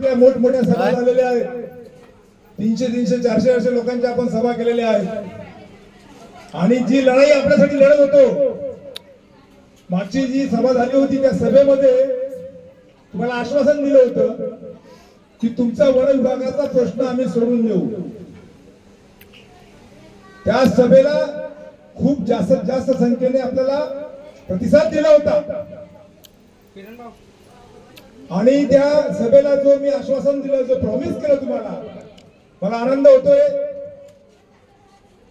मोठमोठ्या सभा झालेल्या आहेत, 300, 400 लोकांच्या आपण सभा केलेल्या आहेत। आणि जी लढाई आपल्यासाठी लढत होतो, मागची जी सभा झाली होती त्या सभेमध्ये तुम्हाला आश्वासन दिलं होतं की तुमचा वन विभागाचा प्रश्न आम्ही सोडून देऊ। त्या सभेला खूप जास्त संख्येने आपल्याला प्रतिसाद दिला होता आणि त्या सभेला जो मी आश्वासन दिलं, जो प्रॉमिस केलं तुम्हाला, मला आनंद होतोय।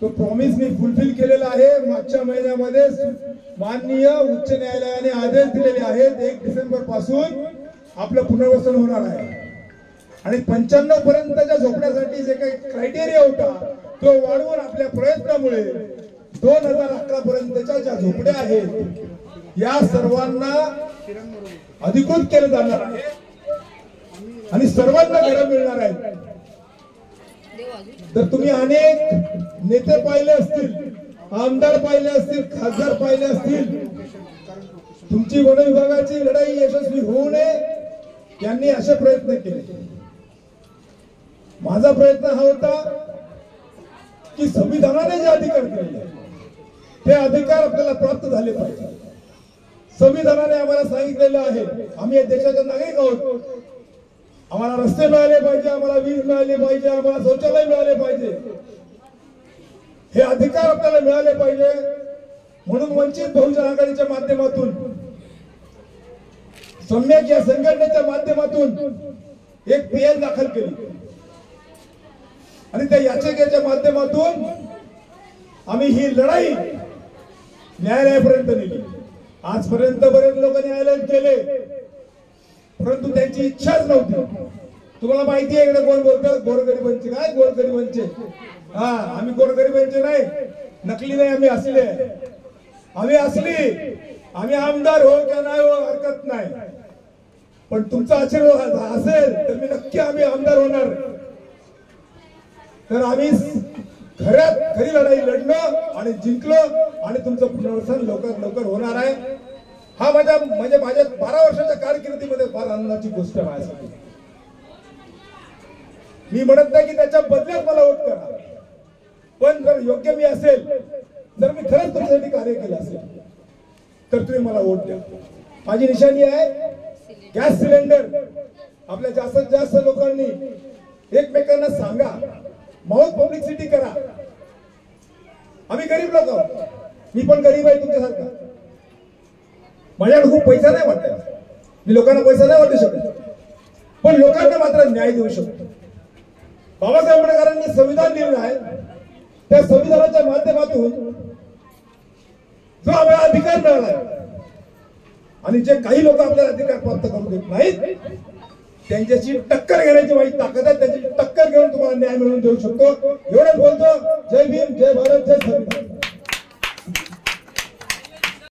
तो प्रॉमिस मी फुलफिल केलेला आहे। मागच्या महिन्यामध्ये माननीय उच्च न्यायालयाने आदेश दिलेले आहेत, 1 डिसेंबर पासून आपलं पुनर्वसन होणार आहे आणि 95 पर्यंतच्या झोपड्यासाठी जे काही क्रायटेरिया होता तो वाढवून आपल्या प्रयत्नामुळे 2011 पर्यंतच्या ज्या झोपड्या आहेत या सर्वांना अधिकृत केलं जाणार आहे आणि सर्वांना घरं मिळणार आहेत। तर तुम्ही अनेक नेते पाहिले असतील, आमदार पाहिले असतील, खासदार पाहिले असतील, तुमची वन विभागाची लढाई यशस्वी होऊ नये यांनी असे प्रयत्न केले। माझा प्रयत्न हा होता की संविधानाने जे अधिकार दिले ते अधिकार आपल्याला प्राप्त झाले पाहिजे। संविधानाने आम्हाला सांगितलेलं आहे आम्ही या देशाचे नागरिक आहोत, आम्हाला रस्ते मिळाले पाहिजे, आम्हाला वीज मिळाली पाहिजे, आम्हाला शौचालय मिळाले पाहिजे, हे अधिकार आपल्याला मिळाले पाहिजे। म्हणून वंचित बहुजन आघाडीच्या माध्यमातून, सम्यक या संघटनेच्या माध्यमातून एक पीएल दाखल केली आणि त्या याचिकेच्या माध्यमातून आम्ही ही लढाई न्यायालयापर्यंत नेली। आजपर्यंत बरेच लोक न्यायालयात गेले परंतु त्यांची इच्छाच नव्हती। तुम्हाला माहिती आहे इकडे कोण बोलतात गोरगरिबांचे, काय गोरगरिबांचे? हा, आम्ही गोरगरिबांचे नाही, नकली नाही, आम्ही असले, आम्ही आमदार हो किंवा नाही हो हरकत नाही, पण तुमचा आशीर्वाद असेल तर मी नक्की आम्ही आमदार होणार। तर आम्ही खरी लढाई लढलो आणि जिंकलो आणि तुमचं पुनर्वसन लवकर होणार आहे। हा माझ्या 12 वर्षाच्या कारकिर्दीमध्ये फार आनंदाची गोष्ट आहे माझ्यासाठी। मी म्हणत नाही की त्याच्या बदल्यात मला वोट करा, पण जर योग्य मी असेल, जर मी खरंच तुमच्यासाठी कार्य केलं असेल तर तुम्ही मला वोट द्या। माझी निशाणी आहे गॅस सिलेंडर। आपल्या जास्तीत जास्त लोकांनी एकमेकांना सांगा, माउथ पब्लिसिटी करा। आम्ही गरीब लोक आहोत, मी पण गरीब आहे तुमच्यासारखा, माझ्याकडे खूप पैसा नाही वाटत, मी लोकांना पैसा नाही वाटू शकत, पण लोकांना मात्र न्याय देऊ शकतो। बाबासाहेब आंबेडकरांनी संविधान लिहिलं आहे, त्या संविधानाच्या माध्यमातून जो आम्हाला अधिकार मिळाला आणि जे काही लोक आपल्याला अधिकार प्राप्त करू देत नाहीत त्यांच्याशी टक्कर घेण्याची माझी ताकद आहे। त्यांची टक्कर घेऊन तुम्हाला न्याय मिळवून देऊ शकतो। एवढंच बोलतो। जय भीम, जय भारत, जय संविधान।